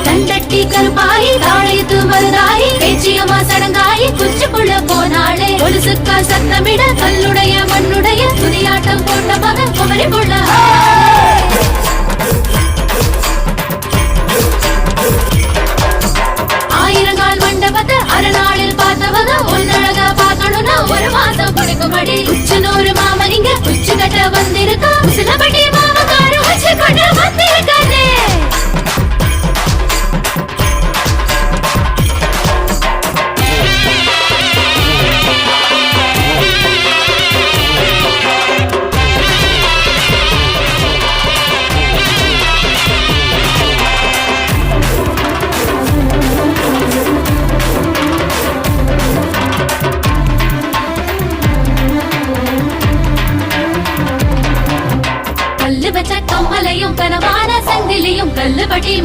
தண்டட்டி கருப்பாயி தாழைத்து மருதாயி பேச்சியம்மா சடங்காயி குச்சிக்குள்ள போனாளே ஒலுசுக்கா சத்தமிட கல்லுடைய மண்ணுடைய துதியாட்டம் போட்ட மகன் குமரி புள்ள ஆயிரங்கால் மண்டபத்தை அரைநாளில் பார்த்தவங்க ஒன்னழகா பார்க்கணும்னா ஒரு மாசம் பிடிக்கும்படி உச்சனூர் மாமனிங்க உச்சு கட்ட வந்திருக்கா சிலபட்டி மாமக்காரு வச்சு கொண்டு வந்திருக்கா